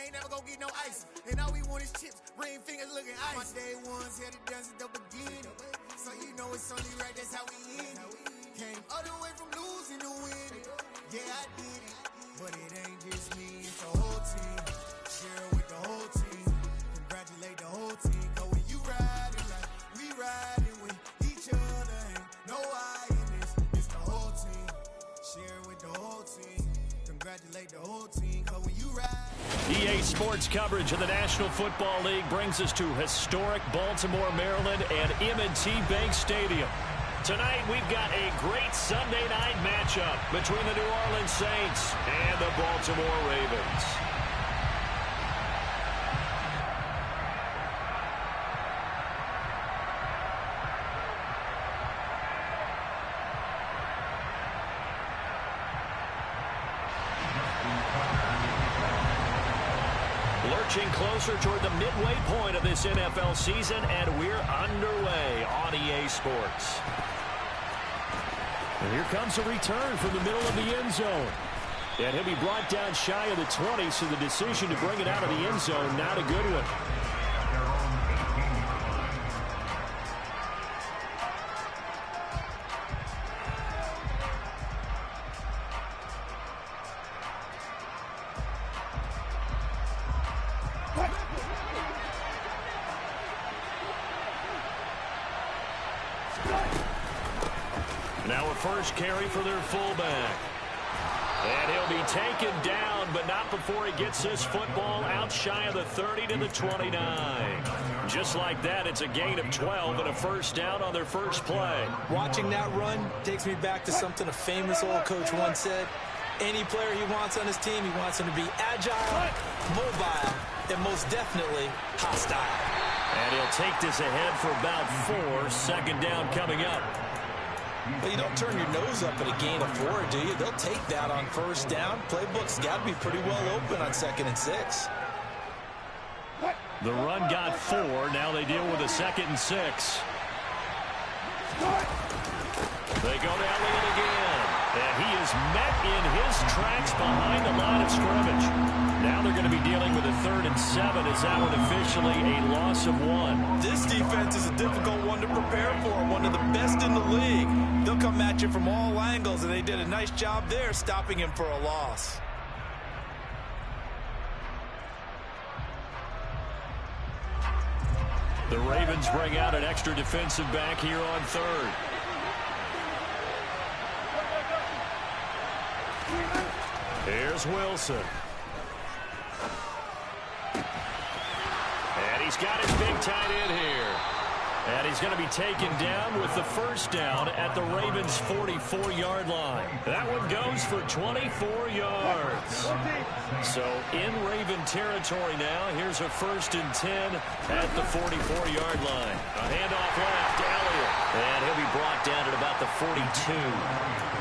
ain't never gonna get no ice. And all we want is chips, ring fingers looking ice. My day ones had it done since the beginning. So you know it's only right, that's how we end it. Came all the way from losing to winning. Yeah, I did it. But it ain't just me, it's the whole team. Share it with the whole team. Congratulate the whole team. Cause when you riding like we riding with each other, ain't no I in this. It's the whole team. Share it with the whole team. Congratulate the whole team. Cause when you ride. EA Sports coverage of the National Football League brings us to historic Baltimore, Maryland and M&T Bank Stadium. Tonight, we've got a great Sunday night matchup between the New Orleans Saints and the Baltimore Ravens. Lurching closer toward the midway point of this NFL season, and we're underway on EA Sports. And here comes a return from the middle of the end zone. And he'll be brought down shy of the 20, so the decision to bring it out of the end zone, not a good one. Now a first carry for their fullback. And he'll be taken down, but not before he gets this football out shy of the 30 to the 29. Just like that, it's a gain of 12 and a first down on their first play. Watching that run takes me back to something a famous old coach once said. Any player he wants on his team, he wants him to be agile, mobile, and most definitely hostile. And he'll take this ahead for about 4. Second down coming up. But you don't turn your nose up at a gain of 4, do you? They'll take that on first down. Playbook's got to be pretty well open on 2nd and 6. The run got 4. Now they deal with a 2nd and 6. They go to Elliott again. And he is met in his tracks behind the line of scrimmage. Now they're going to be dealing with a 3rd and 7. Is that one officially a loss of 1? This defense is a difficult one to prepare for. One of the best in the league. They'll come at you from all angles, and they did a nice job there stopping him for a loss. The Ravens bring out an extra defensive back here on 3rd. Here's Wilson. And he's got his big tight end here. And he's going to be taken down with the first down at the Ravens' 44-yard line. That one goes for 24 yards. So in Raven territory now, here's a 1st and 10 at the 44-yard line. A handoff left to Elliott. And he'll be brought down at about the 42.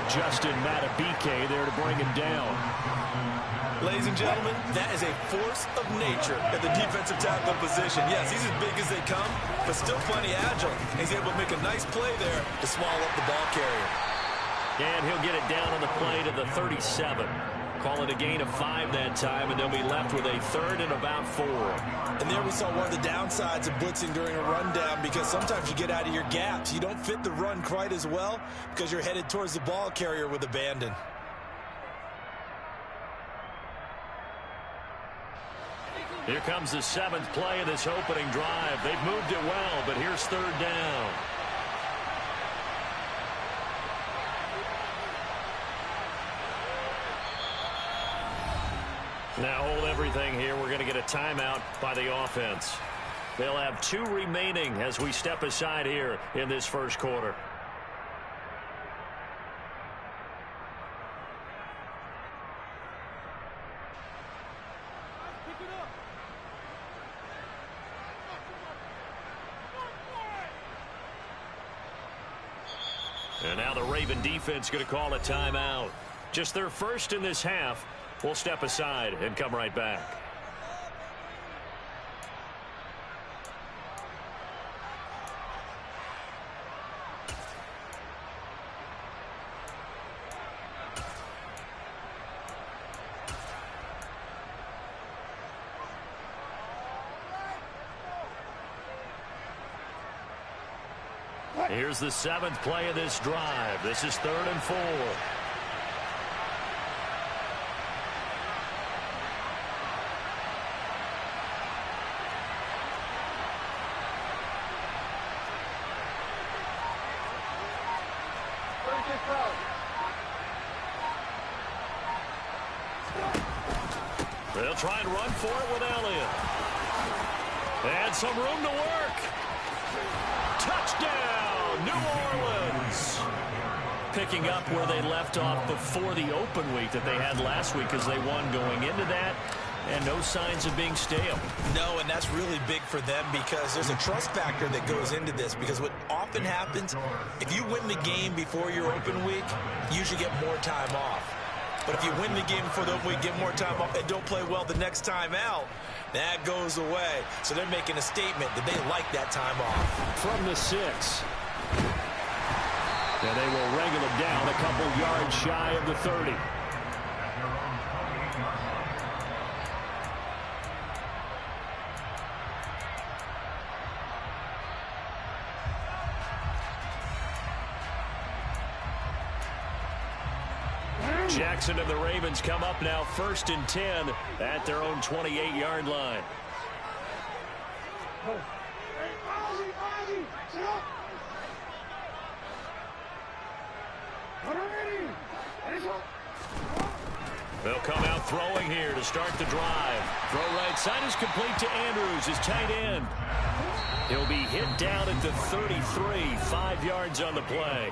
Justin Matabike there to bring him down. Ladies and gentlemen, that is a force of nature at the defensive tackle position. Yes, he's as big as they come, but still plenty agile. He's able to make a nice play there to small up the ball carrier. And he'll get it down on the play to the 37. Call it a gain of 5 that time, and they'll be left with a 3rd and about 4. And there we saw one of the downsides of blitzing during a rundown, because sometimes you get out of your gaps. You don't fit the run quite as well because you're headed towards the ball carrier with abandon. Here comes the 7th play of this opening drive. They've moved it well, but here's 3rd down. Now hold everything here. We're going to get a timeout by the offense. They'll have 2 remaining as we step aside here in this first quarter. And now the Raven defense going to call a timeout. Just their first in this half. We'll step aside and come right back. Here's the 7th play of this drive. This is 3rd and 4. They'll try and run for it with Elliott. And some room to work. Touchdown, New Orleans. Picking up where they left off before the open week that they had last week as they won going into that. And no signs of being stale. No, and that's really big for them because there's a trust factor that goes into this. Because what often happens, if you win the game before your open week, you usually get more time off. But if you win the game before the open week, get more time off, and don't play well the next time out, that goes away. So they're making a statement that they like that time off. From the 6. And they will wrangle him down a couple yards shy of the 30. Jackson and the Ravens come up now 1st and 10 at their own 28-yard line. They'll come out throwing here to start the drive. Throw right side is complete to Andrews, his tight end. He'll be hit down at the 33, 5 yards on the play.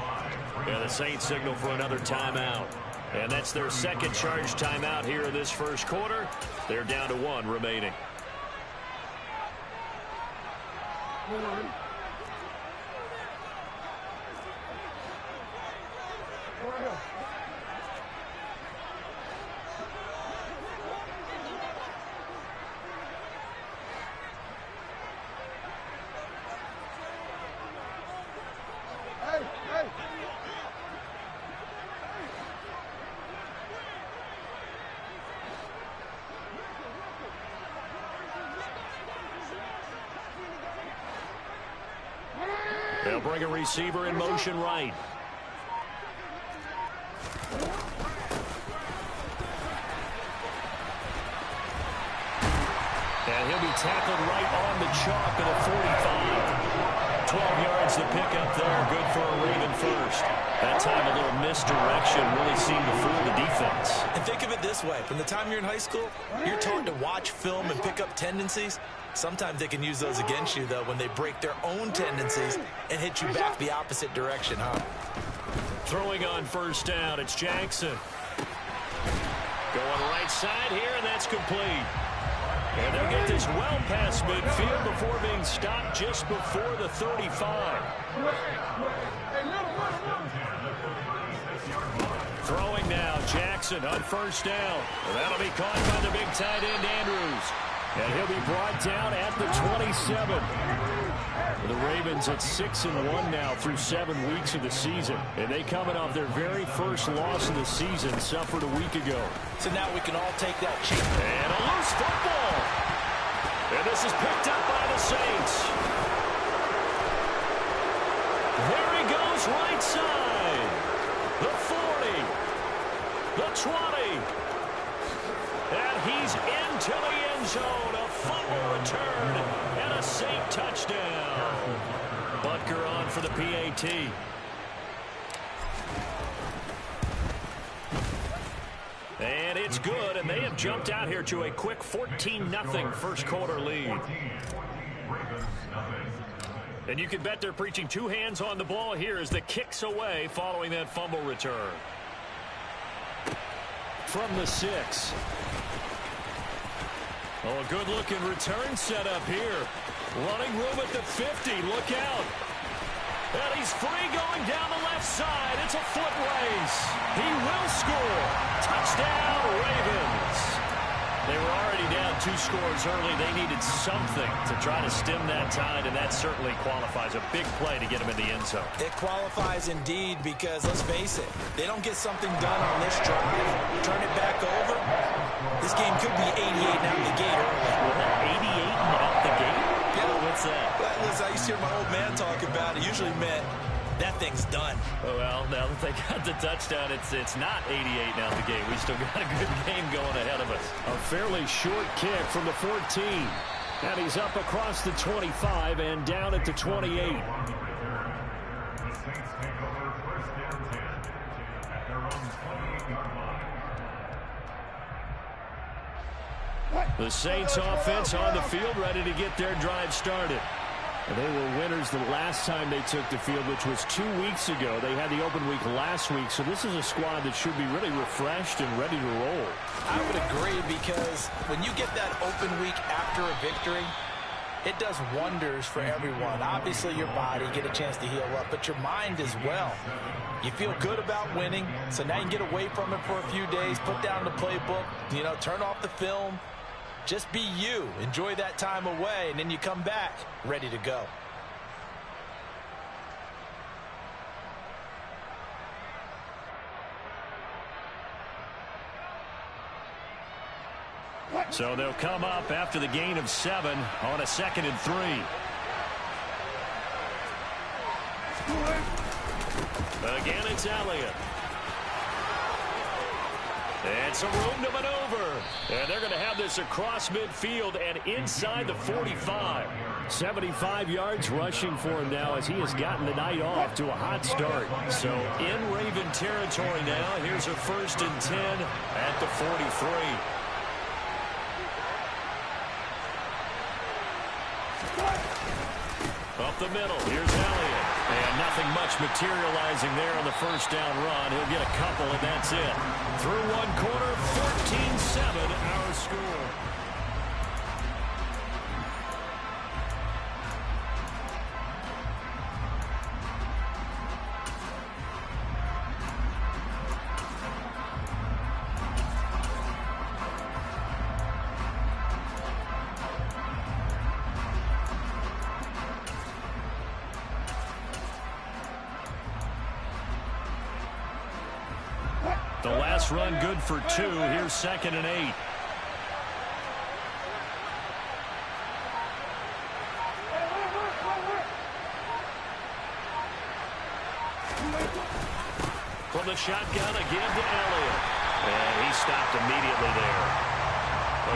And the Saints signal for another timeout. And that's their second charge timeout here in this first quarter. They're down to 1 remaining. They'll bring a receiver in motion right. And he'll be tackled right on the chalk at the 45. 12 yards to pick up there. Good for a Raven first. That time a little misdirection really seemed to fool the defense. And think of it this way. From the time you're in high school, you're taught to watch film and pick up tendencies. Sometimes they can use those against you, though, when they break their own tendencies and hit you back the opposite direction, huh? Throwing on first down, it's Jackson. Going right side here, and that's complete. And they'll get this well past midfield before being stopped just before the 35. Throwing now, Jackson on first down. That'll be caught by the big tight end, Andrews. And he'll be brought down at the 27. The Ravens at 6-1 now through 7 weeks of the season. And they coming off their very first loss of the season, suffered a week ago. So now we can all take that chance. And a loose football. And this is picked up by the Saints. There he goes right side. The 40. The 20. And he's into the end zone. A fumble return and a Saint touchdown. Butker on for the PAT. And it's good, and they have jumped out here to a quick 14-0 first quarter lead. And you can bet they're preaching 2 hands on the ball here as the kick's away following that fumble return. From the 6. Oh, a good-looking return set up here. Running room at the 50. Look out. And he's free going down the left side. It's a foot race. He will score. Touchdown, Ravens. They were already down 2 scores early. They needed something to try to stem that tide, and that certainly qualifies. A big play to get him in the end zone. It qualifies indeed because, let's face it, they don't get something done on this drive, turn it back over, this game could be 88 and out the gate early. 88 and out the gate? Yeah. What's that? Listen, I used to hear my old man talk about it. Usually meant that thing's done. Well, now that they got the touchdown, it's not 88 now the game. We still got a good game going ahead of us. A fairly short kick from the 14. And he's up across the 25 and down at the 28. The Saints offense on the field, ready to get their drive started. And they were winners the last time they took the field, which was 2 weeks ago. They had the open week last week, so this is a squad that should be really refreshed and ready to roll. I would agree, because when you get that open week after a victory, it does wonders for everyone. Obviously, your body, get a chance to heal up, but your mind as well. You feel good about winning, so now you can get away from it for a few days, put down the playbook, turn off the film. Just be you. Enjoy that time away, and then you come back ready to go. So they'll come up after the gain of 7 on a 2nd and 3. Again, it's Elliott. And some room to maneuver. And they're going to have this across midfield and inside the 45. 75 yards rushing for him now as he has gotten the night off to a hot start. So in Raven territory now. Here's a 1st and 10 at the 43. Up the middle. Here's Elliott. And nothing much materializing there on the 1st down run. He'll get a couple, and that's it. Through one quarter, 14-7 our score. The last run good for 2. Here's 2nd and 8. From the shotgun again to Elliott. And he stopped immediately there.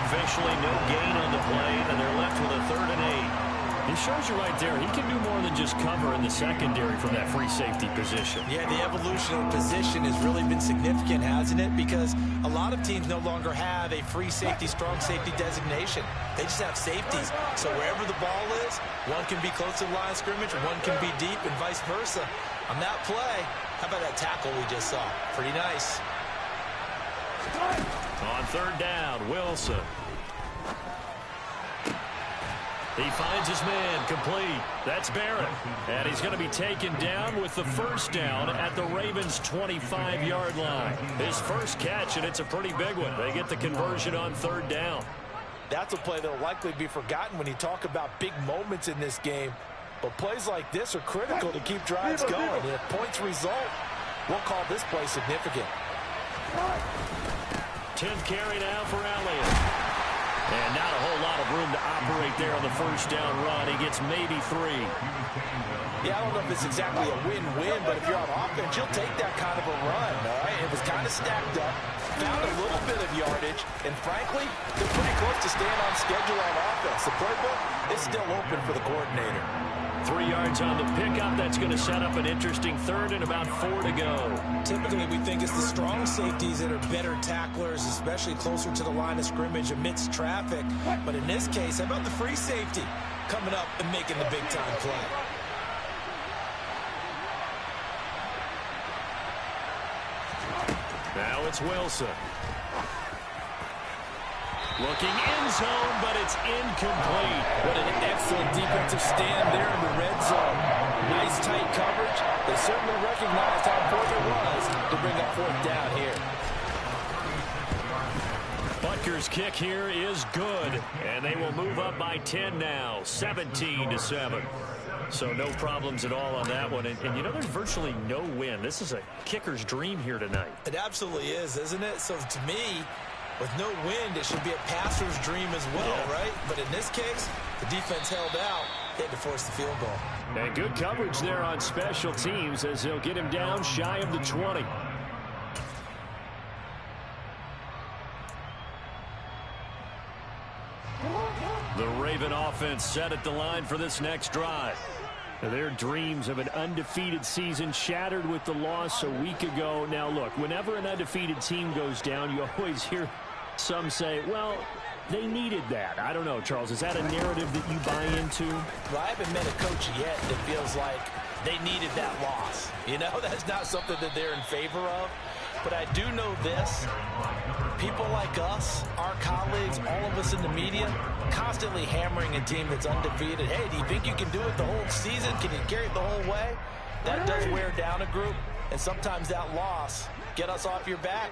Officially no gain on the play, and they're left with a 3rd and 8. He shows you right there, he can do more than just cover in the secondary from that free safety position. Yeah, the evolution of position has really been significant, hasn't it? Because a lot of teams no longer have a free safety, strong safety designation. They just have safeties. So wherever the ball is, one can be close to the line of scrimmage, one can be deep, and vice versa. On that play, how about that tackle we just saw? Pretty nice. On 3rd down, Wilson. He finds his man, complete. That's Barrett. And he's going to be taken down with the 1st down at the Ravens' 25-yard line. His first catch, and it's a pretty big one. They get the conversion on 3rd down. That's a play that will likely be forgotten when you talk about big moments in this game. But plays like this are critical to keep drives going. And if points result, we'll call this play significant. 10th carry now for Elliott. And not a whole lot of room to operate there on the 1st down run. He gets maybe 3. Yeah, I don't know if it's exactly a win-win, but if you're on offense, you'll take that kind of a run, all right? It was kind of stacked up, found a little bit of yardage, and frankly, they're pretty close to staying on schedule on offense. The playbook is still open for the coordinator. 3 yards on the pickup. That's going to set up an interesting 3rd and about 4 to go. Typically, we think it's the strong safeties that are better tacklers, especially closer to the line of scrimmage amidst traffic. But in this case, how about the free safety coming up and making the big-time play? Now it's Wilson. Looking end zone, but it's incomplete. What an excellent defensive stand there in the red zone. Nice tight coverage. They certainly recognized how important it was to bring up 4th down here. Butker's kick here is good, and they will move up by 10 now, 17-7. So no problems at all on that one. And there's virtually no win. This is a kicker's dream here tonight. It absolutely is, isn't it? So to me, With no wind, it should be a passer's dream as well, right? But in this case, the defense held out. They had to force the field goal. And good coverage there on special teams as they'll get him down shy of the 20. The Raven offense set at the line for this next drive. Their dreams of an undefeated season shattered with the loss a week ago. Now, look, whenever an undefeated team goes down, you always hear some say, well, they needed that. I don't know, Charles. Is that a narrative that you buy into? Well, I haven't met a coach yet that feels like they needed that loss. You know, that's not something that they're in favor of. But I do know this. People like us, our colleagues, all of us in the media, constantly hammering a team that's undefeated. Hey, do you think you can do it the whole season? Can you carry it the whole way? That does wear down a group. And sometimes that loss, get us off your back,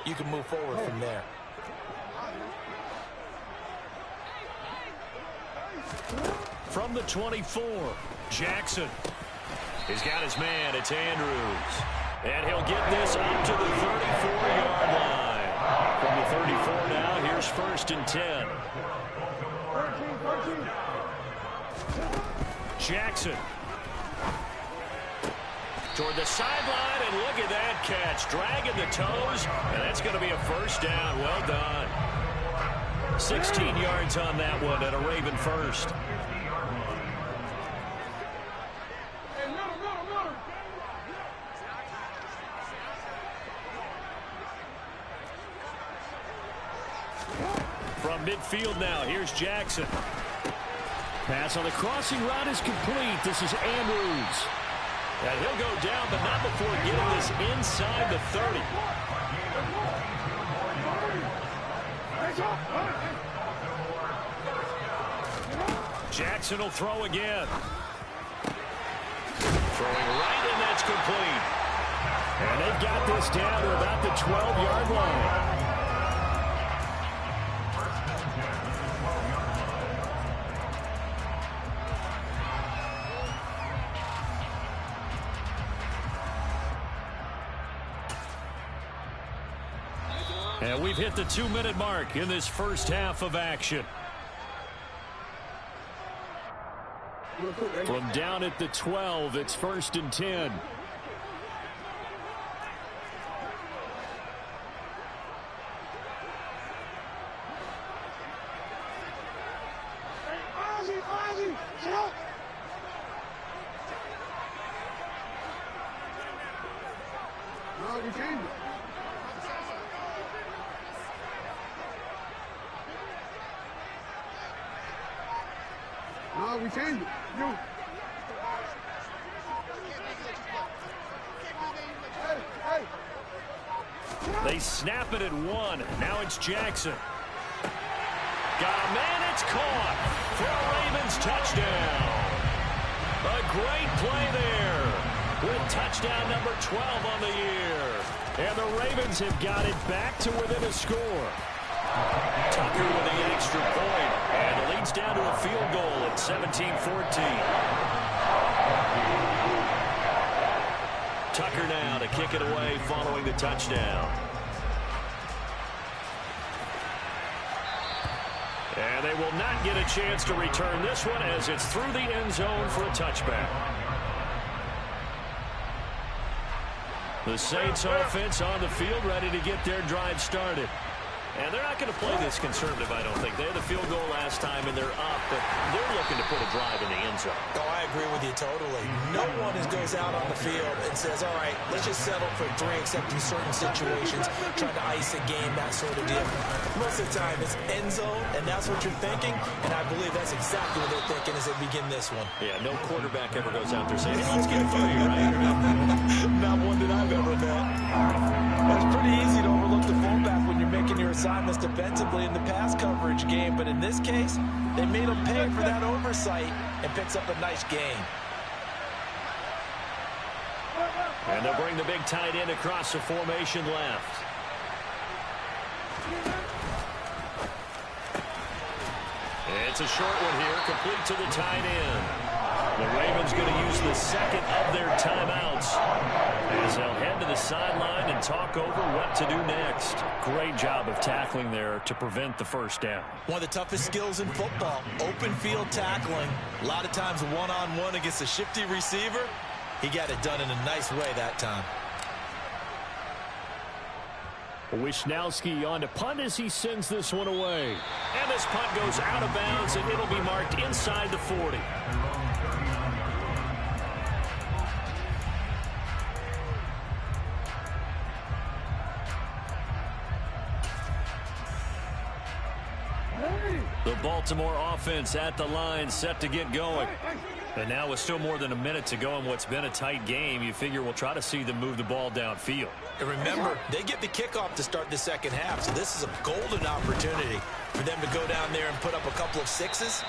you can move forward from there. From the 24, Jackson. He's got his man. It's Andrews. And he'll get this up to the 34-yard line. From the 34 now, here's 1st and 10. Jackson. Toward the sideline, and look at that catch. Dragging the toes, and that's going to be a 1st down. Well done. 16 yards on that one, and a Raven 1st. From midfield now, here's Jackson. Pass on the crossing route is complete. This is Andrews. And he'll go down, but not before getting this inside the 30. Jackson will throw again. Throwing right, and that's complete. And they've got this down to about the 12-yard line. And we've hit the 2-minute mark in this first half of action. From down at the 12, it's 1st and 10. We changed it. No. They snap it at 1. Now it's Jackson. Got a man, it's caught. For a Ravens touchdown. A great play there. With touchdown number 12 on the year. And the Ravens have got it back to within a score. Tucker with the extra point, and it leads down to a field goal at 17-14. Tucker now to kick it away following the touchdown. And they will not get a chance to return this one as it's through the end zone for a touchback. The Saints offense on the field ready to get their drive started. And they're not going to play this conservative, I don't think. They had the field goal last time, and they're up, but they're looking to put a drive in the end zone. Oh, I agree with you totally. No one goes out on the field and says, all right, let's just settle for 3, except in certain situations, trying to ice a game, that sort of deal. Most of the time, it's end zone, and that's what you're thinking, and I believe that's exactly what they're thinking as they begin this one. Yeah, no quarterback ever goes out there saying, hey, let's get a fire, right? Not one that I've ever met. It's pretty easy to overlook the fullback when you're making your assignments defensively in the pass coverage game, but in this case, they made him pay for that oversight and picks up a nice gain. And they'll bring the big tight end across the formation left. It's a short one here, complete to the tight end. The Ravens going to use the second of their timeouts as they'll head to the sideline and talk over what to do next. Great job of tackling there to prevent the first down. One of the toughest skills in football, open field tackling. A lot of times one-on-one against a shifty receiver. He got it done in a nice way that time. Wisnowski on to punt as he sends this one away. And this punt goes out of bounds, and it'll be marked inside the 40. The Baltimore offense at the line, set to get going. And now with still more than a minute to go in what's been a tight game, you figure we'll try to see them move the ball downfield. And remember, they get the kickoff to start the second half, so this is a golden opportunity for them to go down there and put up a couple of sixes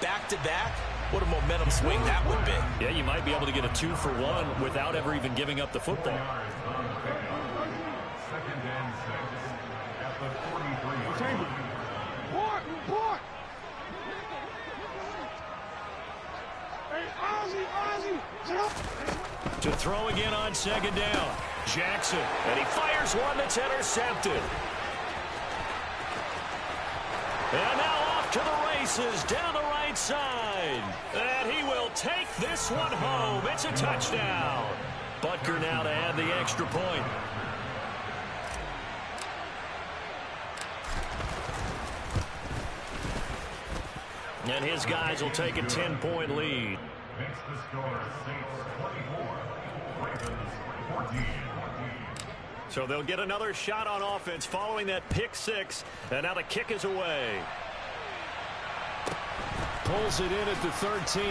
back-to-back. What a momentum swing that would be. Yeah, you might be able to get a 2-for-1 without ever even giving up the football. To throw again on second down. Jackson, and he fires one that's intercepted. And now off to the races down the right side. And he will take this one home. It's a touchdown. Butker now to add the extra point. And his guys will take a 10-point lead. Makes the score Saints 24, Ravens 14. So they'll get another shot on offense following that pick six. And now the kick is away. Pulls it in at the 13. The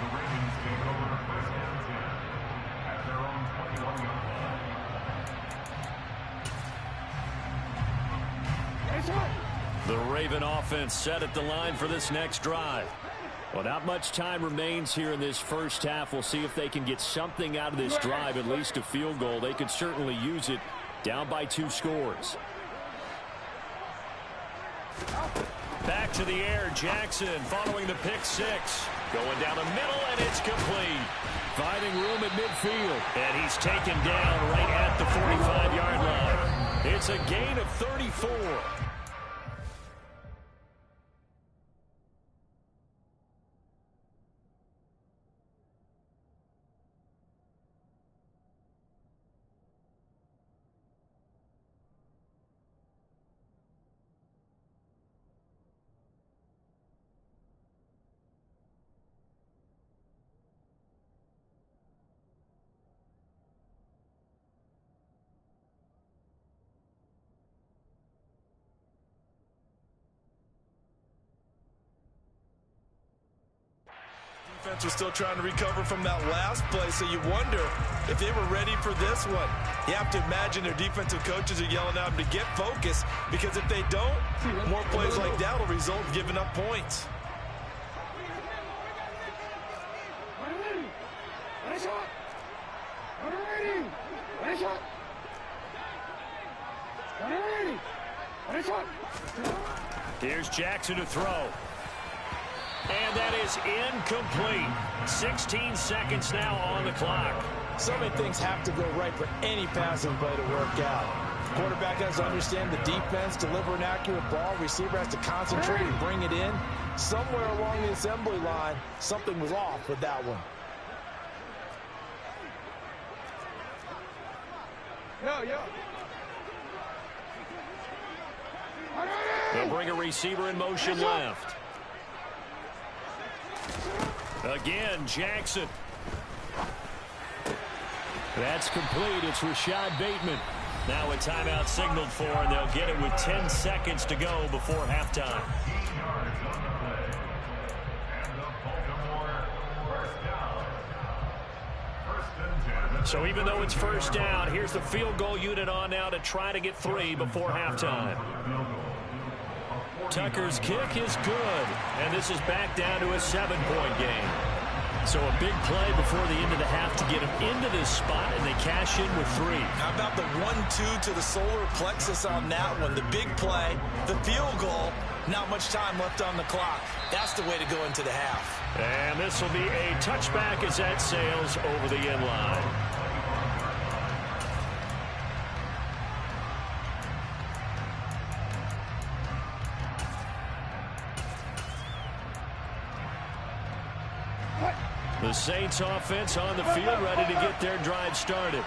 Ravens take over first and 10 at their own 21 yard line. The Raven offense set at the line for this next drive. Well, not much time remains here in this first half. We'll see if they can get something out of this drive, at least a field goal. They could certainly use it, down by 2 scores. Back to the air, Jackson following the pick six. Going down the middle, and it's complete. Finding room at midfield. And he's taken down right at the 45-yard line. It's a gain of 34. Defense was still trying to recover from that last play, so you wonder if they were ready for this one. You have to imagine their defensive coaches are yelling at them to get focused, because if they don't, more plays like that will result in giving up points. Here's Jackson to throw. And that is incomplete. 16 seconds now on the clock. So many things have to go right for any passing play to work out. Quarterback has to understand the defense, deliver an accurate ball. Receiver has to concentrate and bring it in. Somewhere along the assembly line, something was off with that one. They'll bring a receiver in motion left. Again, Jackson. That's complete. It's Rashad Bateman. Now a timeout signaled for, and they'll get it with 10 seconds to go before halftime. So even though it's first down, here's the field goal unit on now to try to get 3 before halftime. Tucker's kick is good, and this is back down to a 7-point game. So a big play before the end of the half to get them into this spot, and they cash in with 3. How about the 1-2 to the solar plexus on that one? The big play, the field goal, Not much time left on the clock. That's the way to go into the half. And this will be a touchback as that sails over the end line. The Saints offense on the field, ready to get their drive started.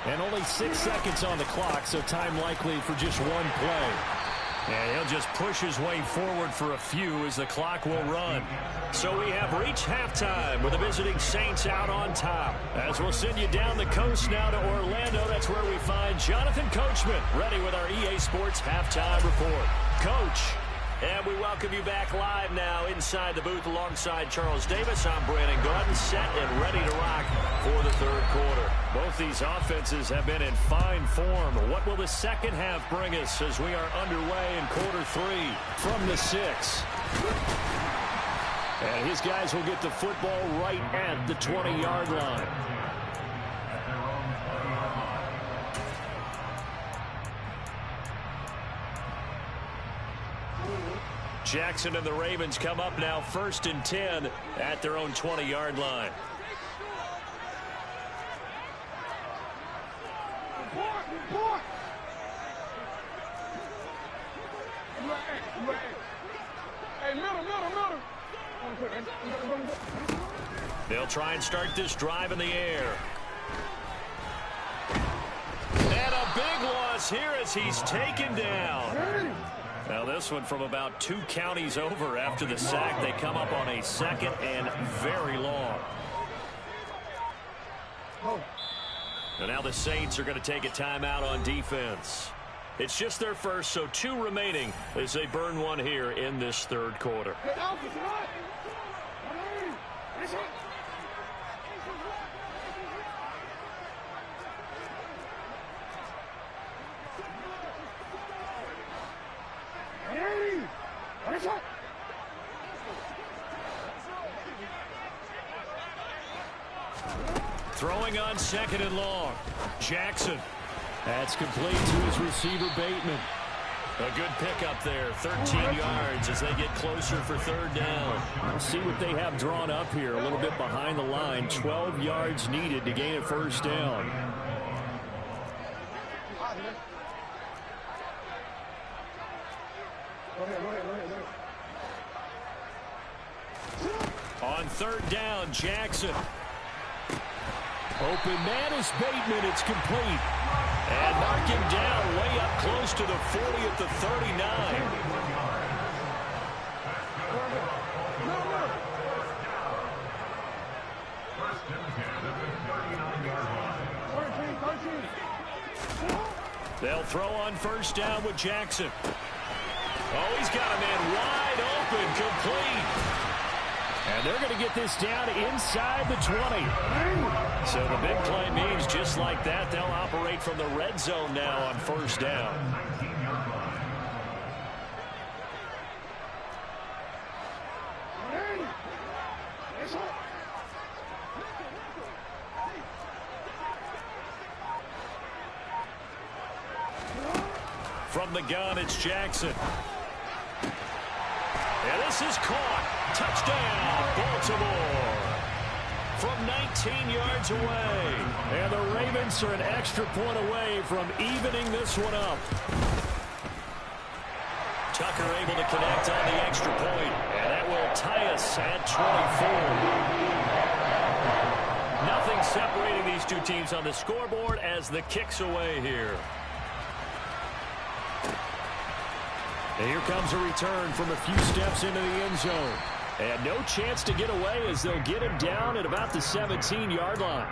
And only 6 seconds on the clock, so time likely for just one play. And he'll just push his way forward for a few as the clock will run. So we have reached halftime with the visiting Saints out on top. As we'll send you down the coast now to Orlando, that's where we find Jonathan Coachman, ready with our EA Sports halftime report. Coach. And we welcome you back live now inside the booth alongside Charles Davis. I'm Brandon Gordon, set and ready to rock for the third quarter. Both these offenses have been in fine form. What will the second half bring us as we are underway in quarter 3 from the 6? And his guys will get the football right at the 20-yard line. Jackson and the Ravens come up now 1st and 10 at their own 20-yard line. They'll try and start this drive in the air. And a big loss here as he's taken down. Now this one from about 2 counties over after the sack. They come up on a 2nd and very long. And now the Saints are going to take a timeout on defense. It's just their first, so 2 remaining as they burn one here in this third quarter. Throwing on 2nd and long. Jackson. That's complete to his receiver, Bateman. A good pickup there. 13 yards as they get closer for 3rd down. We'll see what they have drawn up here. A little bit behind the line. 12 yards needed to gain a 1st down. On 3rd down, Jackson. Open man is Bateman. It's complete. And knock him down way up close to the 40 at the 39. They'll throw on 1st down with Jackson. Oh, he's got a man wide open, complete. And they're going to get this down inside the 20. So the big play means just like that, they'll operate from the red zone now on 1st down. From the gun, it's Jackson. And this is caught. Touchdown, Baltimore. From 19 yards away. And the Ravens are an extra point away from evening this one up. Tucker able to connect on the extra point. And that will tie us at 24. Nothing separating these two teams on the scoreboard as the kick's away here. And here comes a return from a few steps into the end zone. And no chance to get away as they'll get him down at about the 17-yard line.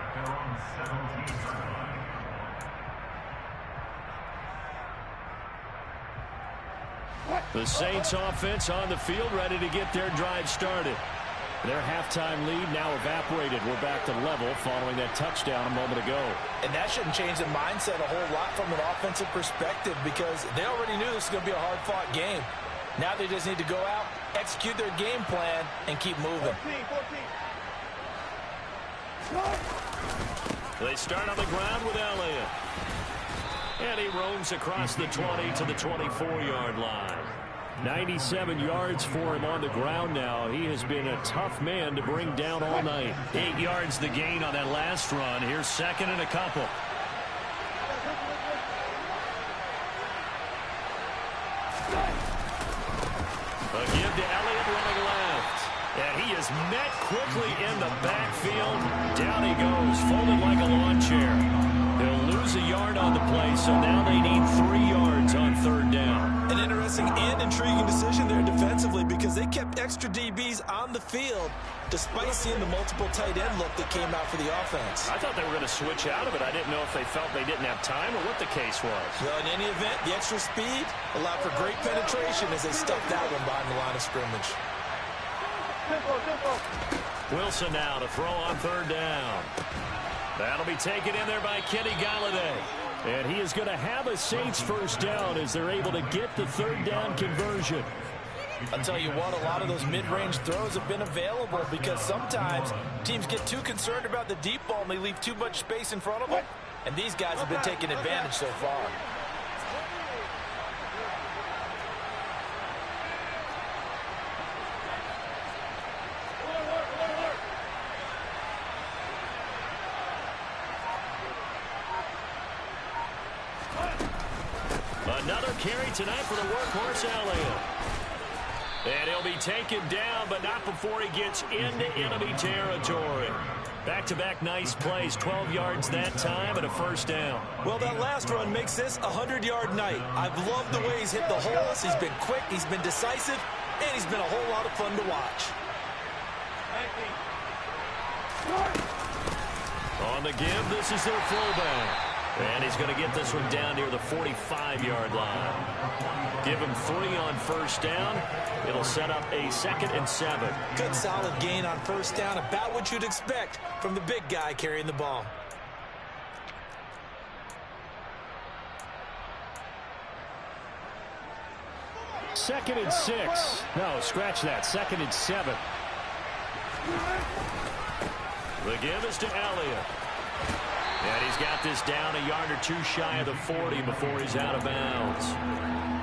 The Saints offense on the field ready to get their drive started. Their halftime lead now evaporated. We're back to level following that touchdown a moment ago. And that shouldn't change the mindset a whole lot from an offensive perspective because they already knew this was going to be a hard-fought game. Now they just need to go out, execute their game plan, and keep moving. 14. They start on the ground with Elliott. And he roams across the 20 to the 24-yard line. 97 yards for him on the ground now. He has been a tough man to bring down all night. 8 yards the gain on that last run. Here's second and a couple. A give to Elliott running left. And he is met quickly in the backfield. Down he goes, folded like a lawn chair. He'll lose a yard on the play, so now they need 3 yards on third down. An interesting and intriguing decision there defensively because they kept extra DBs on the field despite seeing the multiple tight end look that came out for the offense. I thought they were going to switch out of it. I didn't know if they felt they didn't have time or what the case was. Well, in any event, the extra speed allowed for great penetration as they stuffed that one behind the line of scrimmage. Wilson now to throw on third down. That'll be taken in there by Kenny Galladay. And he is going to have a Saints first down as they're able to get the third down conversion. I'll tell you what, a lot of those mid-range throws have been available because sometimes teams get too concerned about the deep ball and they leave too much space in front of them. And these guys have been taking advantage so far. Another carry tonight for the workhorse Elliott. And he'll be taken down, but not before he gets into enemy territory. Back-to-back nice plays, 12 yards that time and a first down. Well, that last run makes this a 100-yard night. I've loved the way he's hit the holes. He's been quick, he's been decisive, and he's been a whole lot of fun to watch. On the give, this is their fullback. And he's going to get this one down near the 45-yard line. Give him 3 on first down. It'll set up a 2nd and 7. Good solid gain on first down, about what you'd expect from the big guy carrying the ball. Second and 6. No, scratch that. 2nd and 7. The give is to Elliott. And he's got this down a yard or two shy of the 40 before he's out of bounds.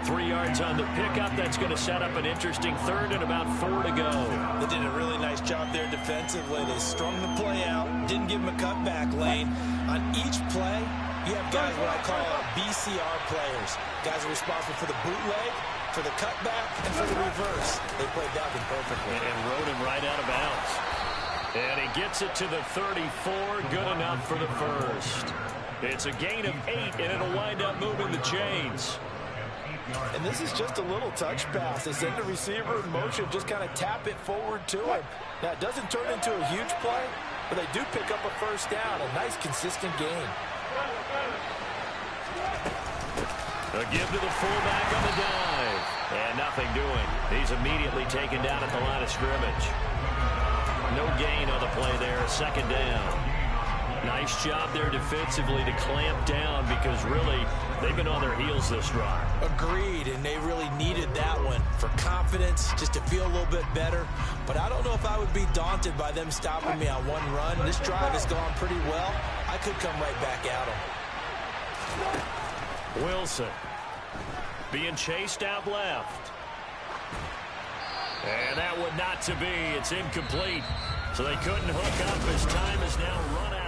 3 yards on the pickup. That's going to set up an interesting third and about 4 to go. They did a really nice job there defensively. They strung the play out, didn't give him a cutback lane. On each play, you have guys what I call BCR players. Guys are responsible for the bootleg, for the cutback, and for the reverse. They played that one perfectly. And rode him right out of bounds. And he gets it to the 34. Good enough for the first. It's a gain of 8, and it'll wind up moving the chains. And this is just a little touch pass. They send the receiver in motion, just kind of tap it forward to him. Now, it doesn't turn into a huge play, but they do pick up a first down. A nice, consistent gain. A give to the fullback on the dive. And nothing doing. He's immediately taken down at the line of scrimmage. No gain on the play there, 2nd down. Nice job there defensively to clamp down because really they've been on their heels this drive. Agreed, and they really needed that one for confidence, just to feel a little bit better. But I don't know if I would be daunted by them stopping me on one run. This drive has gone pretty well. I could come right back at them. Wilson being chased out left. And that would not to be. It's incomplete. So they couldn't hook up as time is now run out.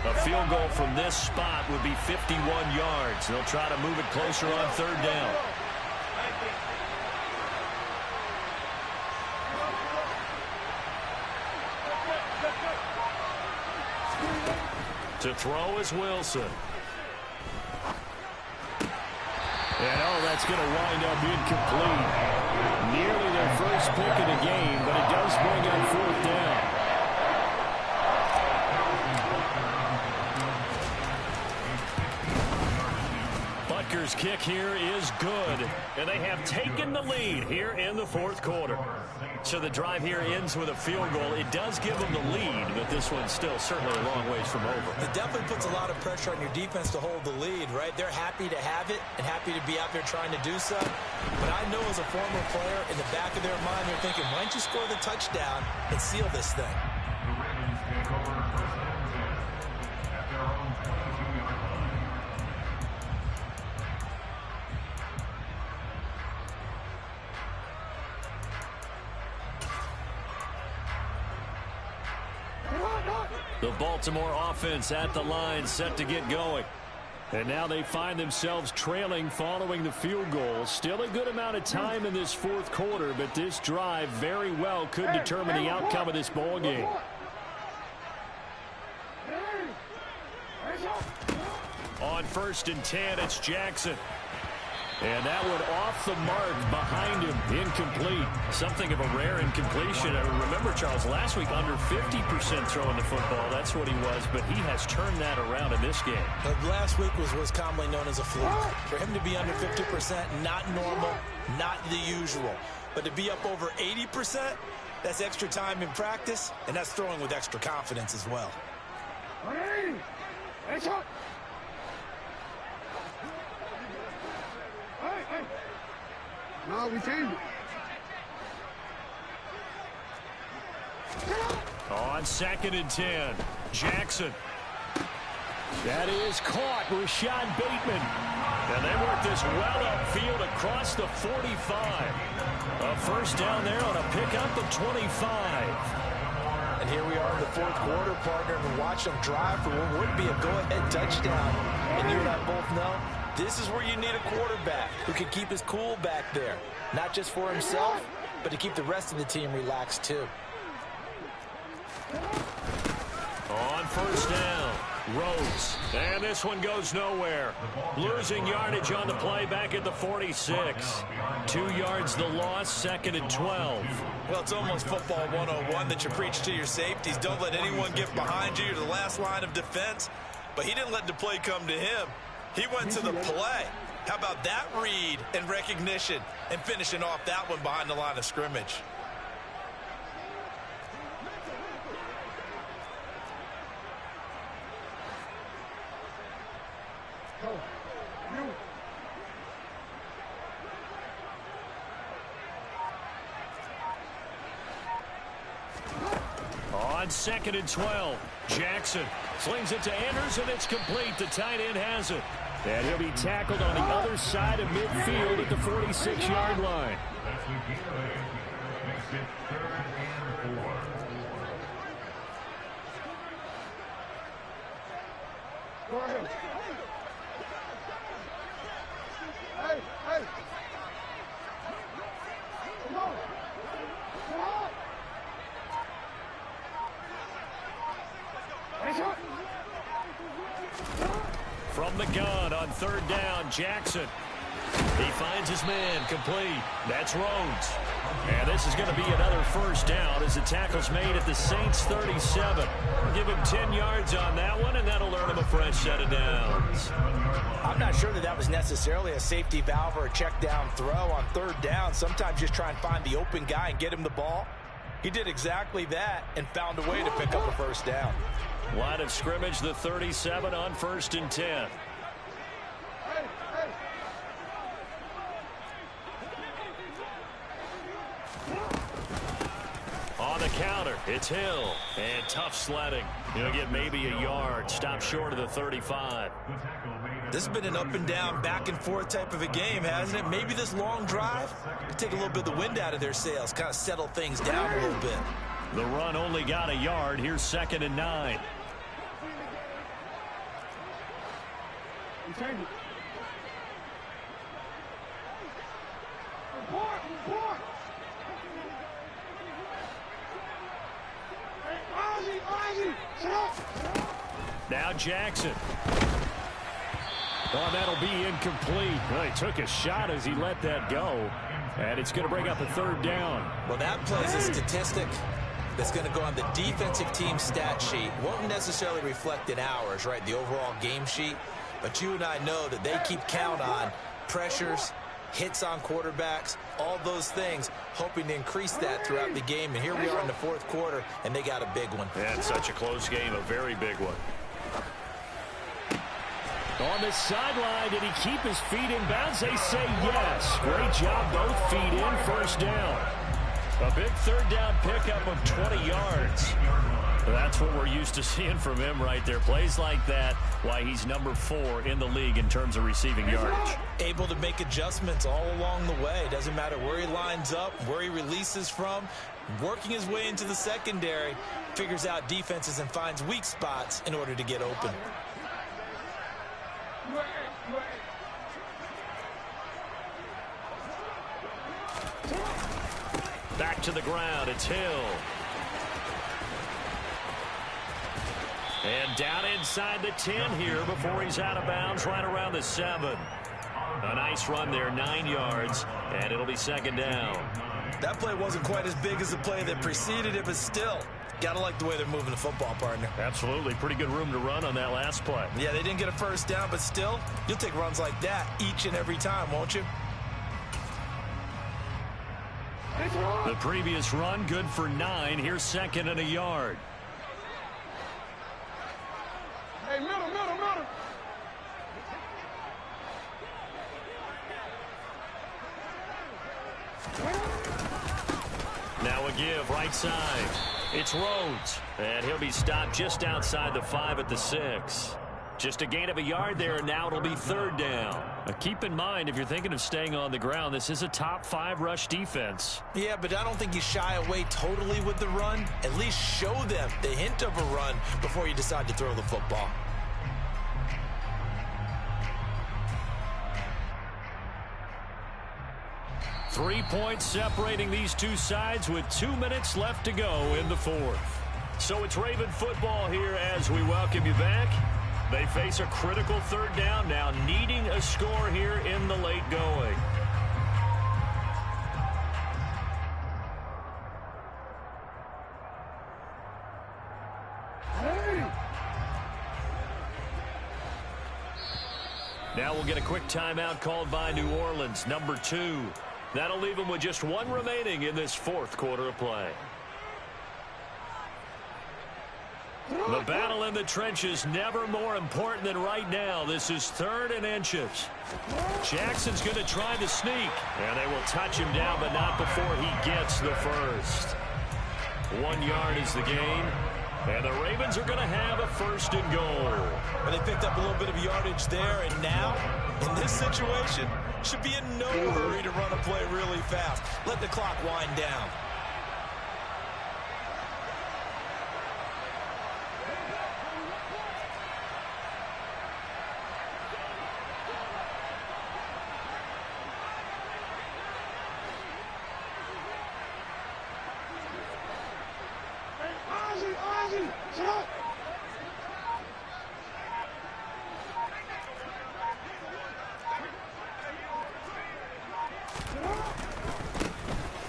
A field goal from this spot would be 51 yards. They'll try to move it closer on third down. To throw is Wilson. And that's going to wind up incomplete. Nearly their first pick of the game, but it does bring up 4th down. Butker's kick here is good, and they have taken the lead here in the 4th quarter. So the drive here ends with a field goal. It does give them the lead, but this one's still certainly a long ways from over. It definitely puts a lot of pressure on your defense to hold the lead, right? They're happy to have it and happy to be out there trying to do so. But I know as a former player, in the back of their mind, they're thinking, why don't you score the touchdown and seal this thing? The Ravens take over first and 10 at their own 22-yard line. The Baltimore offense at the line, set to get going. And now they find themselves trailing following the field goal. Still a good amount of time in this fourth quarter, but this drive very well could determine the outcome of this ball game. On 1st and 10, it's Jackson. And that one off the mark behind him, incomplete. Something of a rare incompletion. I remember, Charles, last week under 50% throwing the football. That's what he was, but he has turned that around in this game. Last week was commonly known as a fluke. For him to be under 50%, not normal, not the usual. But to be up over 80%, that's extra time in practice, and that's throwing with extra confidence as well. No, we changed it. On 2nd and 10, Jackson. That is caught, Rashad Bateman. And they work this well upfield across the 45. A first down there on a pickup of 25. And here we are in the fourth quarter, partner, and watch them drive for what would be a go-ahead touchdown. And you and I both know this is where you need a quarterback who can keep his cool back there. Not just for himself, but to keep the rest of the team relaxed too. On 1st down, Rhodes. And this one goes nowhere. Losing yardage on the play back at the 46. 2 yards the loss, 2nd and 12. Well, it's almost football 101 that you preach to your safeties. Don't let anyone get behind you. You're the last line of defense. But he didn't let the play come to him. He went to the play. How about that read and recognition and finishing off that one behind the line of scrimmage? On 2nd and 12, Jackson slings it to Anders, and it's complete. The tight end has it. And he'll be tackled on the other side of midfield at the 46-yard line. That's the delay. Makes it 3rd and 4. Go ahead. Hey, hey. Come on. Come on. From the gun on 3rd down, Jackson. He finds his man, complete. That's Rhodes. And this is going to be another first down as the tackle's made at the Saints 37. Give him 10 yards on that one, and that'll earn him a fresh set of downs. I'm not sure that was necessarily a safety valve or a check down throw on 3rd down. Sometimes just try and find the open guy and get him the ball. He did exactly that and found a way to pick up a first down. Line of scrimmage, the 37 on 1st and 10. On the counter, it's Hill. And tough sledding. He'll get maybe a yard. Stop short of the 35. This has been an up and down, back and forth type of a game, hasn't it? Maybe this long drive could take a little bit of the wind out of their sails, kind of settle things down a little bit. The run only got a yard. Here's 2nd and 9. Now Jackson. Oh, that'll be incomplete. Well, he took a shot as he let that go. And it's going to bring up a 3rd down. Well, that plays a statistic that's going to go on the defensive team stat sheet. Won't necessarily reflect in ours, right, the overall game sheet. But you and I know that they keep count on pressures, hits on quarterbacks, all those things, hoping to increase that throughout the game. And here we are in the fourth quarter, and they got a big one. Yeah, it's such a close game, a very big one. On the sideline, did he keep his feet in bounds? They say yes. Great job, both feet in, first down. A big third down pickup of 20 yards. That's what we're used to seeing from him right there. Plays like that, why he's number 4 in the league in terms of receiving yardage. Able to make adjustments all along the way. Doesn't matter where he lines up, where he releases from. Working his way into the secondary, figures out defenses and finds weak spots in order to get open. Back to the ground, it's Hill. And down inside the 10 here before he's out of bounds, right around the 7. A nice run there, 9 yards, and it'll be second down. That play wasn't quite as big as the play that preceded it, but still, gotta like the way they're moving the football, partner. Absolutely, pretty good room to run on that last play. Yeah, they didn't get a first down, but still, you'll take runs like that each and every time, won't you? The previous run, good for 9. Here's second and a yard. Hey, middle. Now a give, right side. It's Rhodes, and he'll be stopped just outside the 5 at the 6. Just a gain of a yard there, and now it'll be third down. Keep in mind, if you're thinking of staying on the ground, this is a top 5 rush defense. Yeah, but I don't think you shy away totally with the run. At least show them the hint of a run before you decide to throw the football. Three points separating these two sides with 2 minutes left to go in the fourth. So it's Raven football here as we welcome you back. They face a critical third down now, needing a score here in the late going. Now we'll get a quick timeout called by New Orleans, number 2. That'll leave them with just 1 remaining in this fourth quarter of play. The battle in the trenches never more important than right now. This is 3rd and inches. Jackson's going to try the sneak, and they will touch him down, but not before he gets the first. 1 yard is the gain, and the Ravens are going to have a first and goal. And they picked up a little bit of yardage there, and now, in this situation, should be in no hurry to run a play really fast. Let the clock wind down.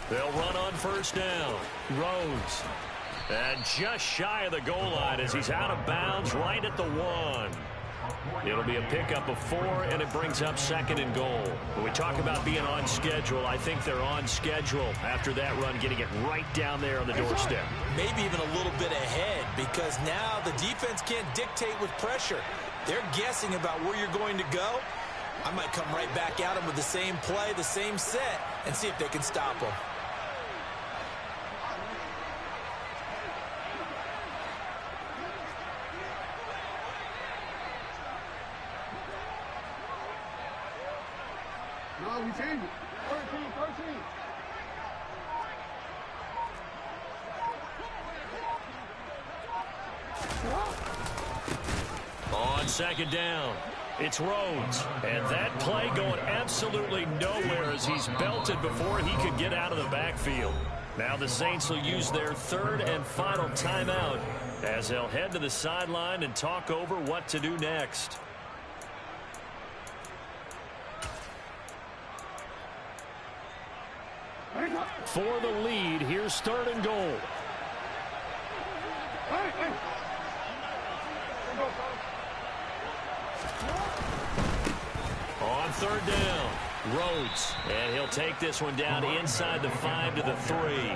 They'll run on first down. Rhodes. And just shy of the goal line as he's out of bounds right at the 1. It'll be a pickup of 4, and it brings up second and goal. When we talk about being on schedule, I think they're on schedule after that run, getting it right down there on the doorstep. Maybe even a little bit ahead, because now the defense can't dictate with pressure. They're guessing about where you're going to go. I might come right back at them with the same play, the same set, and see if they can stop them. No, we changed it. 13. On second down, it's Rhodes. And that play going absolutely nowhere as he's belted before he could get out of the backfield. Now the Saints will use their 3rd and final timeout as they'll head to the sideline and talk over what to do next. For the lead, here's 3rd and goal. On 3rd down, Rhodes. And he'll take this one down inside the 5 to the 3.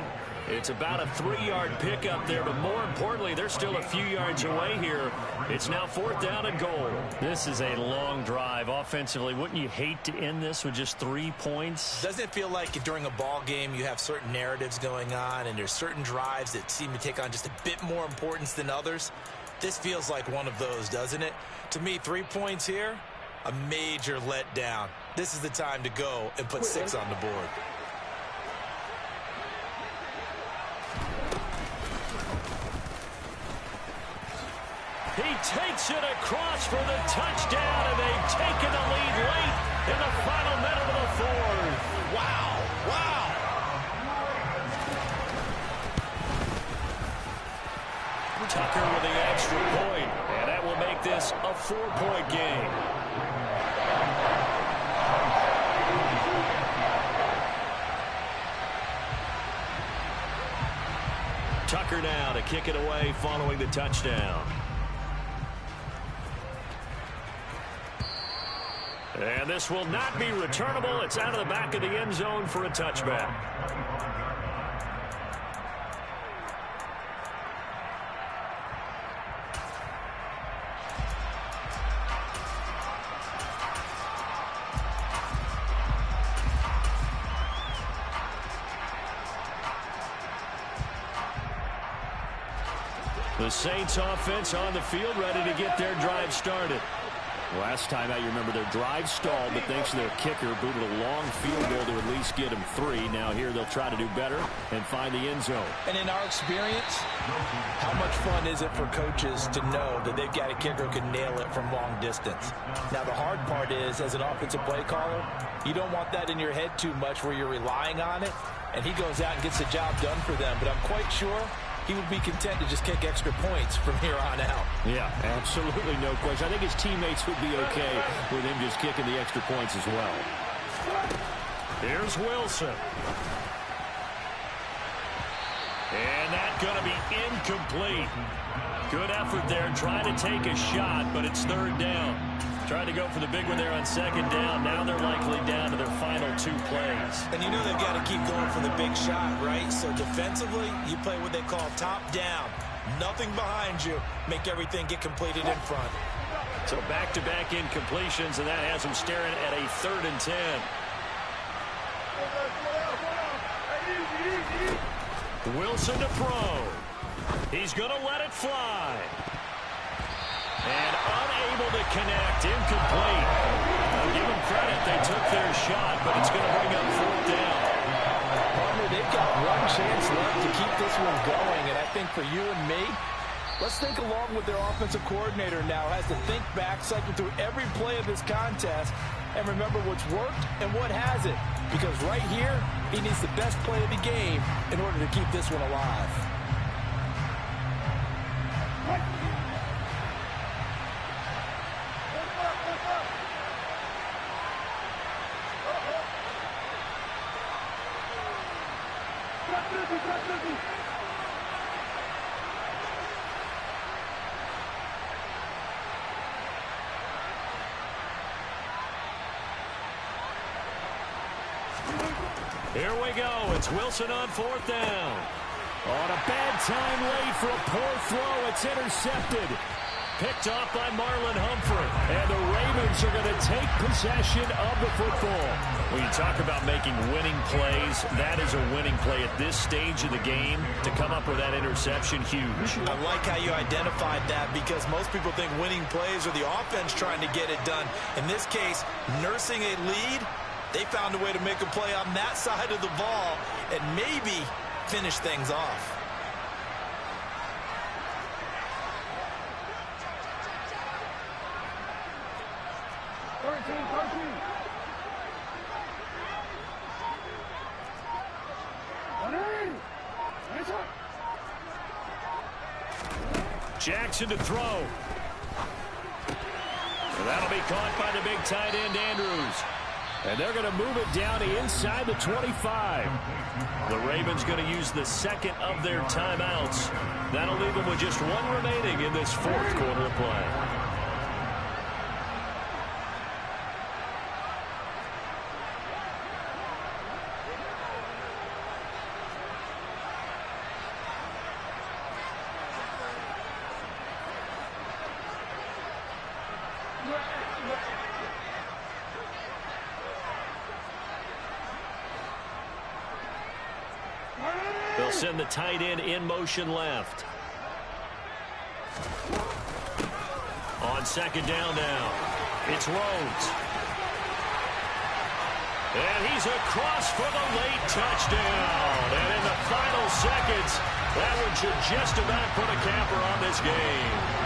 It's about a 3-yard pickup there, but more importantly, they're still a few yards away here. It's now 4th down and goal. This is a long drive offensively. Wouldn't you hate to end this with just 3 points? Doesn't it feel like during a ball game you have certain narratives going on and there's certain drives that seem to take on just a bit more importance than others? This feels like one of those, doesn't it? To me, 3 points here, a major letdown. This is the time to go and put 6 on the board. He takes it across for the touchdown, and they've taken the lead late in the final minute of the 4th. Wow, wow. Tucker with the extra point, and that will make this a 4-point game. Tucker now to kick it away following the touchdown. And this will not be returnable. It's out of the back of the end zone for a touchback. The Saints offense on the field ready to get their drive started. Last time out, you remember their drive stalled, but thanks to their kicker, booted a long field goal to at least get them 3. Now here they'll try to do better and find the end zone. And in our experience, how much fun is it for coaches to know that they've got a kicker who can nail it from long distance? Now the hard part is, as an offensive play caller, you don't want that in your head too much where you're relying on it, and he goes out and gets the job done for them. But I'm quite sure he would be content to just kick extra points from here on out. Yeah, absolutely no question. I think his teammates would be okay with him just kicking the extra points as well. Here's Wilson. And that's going to be incomplete. Good effort there, trying to take a shot, but it's 3rd down. Trying to go for the big one there on 2nd down. Now they're likely down to their final 2 plays. And you know they've got to keep going for the big shot, right? So defensively, you play what they call top down. Nothing behind you. Make everything get completed in front. So back-to-back incompletions, and that has them staring at a 3rd and 10. Wilson to throw. He's going to let it fly. And unable to connect, incomplete. I'll give them credit, they took their shot, but it's going to bring up 4th down. Partner, they've got one chance left to keep this one going, and I think for you and me, let's think along with their offensive coordinator now, has to think back, cycle through every play of this contest, and remember what's worked and what hasn't. Because right here, he needs the best play of the game in order to keep this one alive. Here we go. It's Wilson on 4th down. On a bad time late for a poor throw. It's intercepted. Picked off by Marlon Humphrey. And the Ravens are going to take possession of the football. When you talk about making winning plays, that is a winning play at this stage of the game. To come up with that interception, huge. I like how you identified that, because most people think winning plays are the offense trying to get it done. In this case, nursing a lead, they found a way to make a play on that side of the ball and maybe finish things off. Jackson to throw. And that'll be caught by the big tight end, Andrews. And they're going to move it down to inside the 25. The Ravens going to use the 2nd of their timeouts. That'll leave them with just 1 remaining in this 4th quarter of play. They'll send the tight end in motion left. On second down now, it's Rhodes. And he's across for the late touchdown. And in the final seconds, that one should just about put a capper on this game.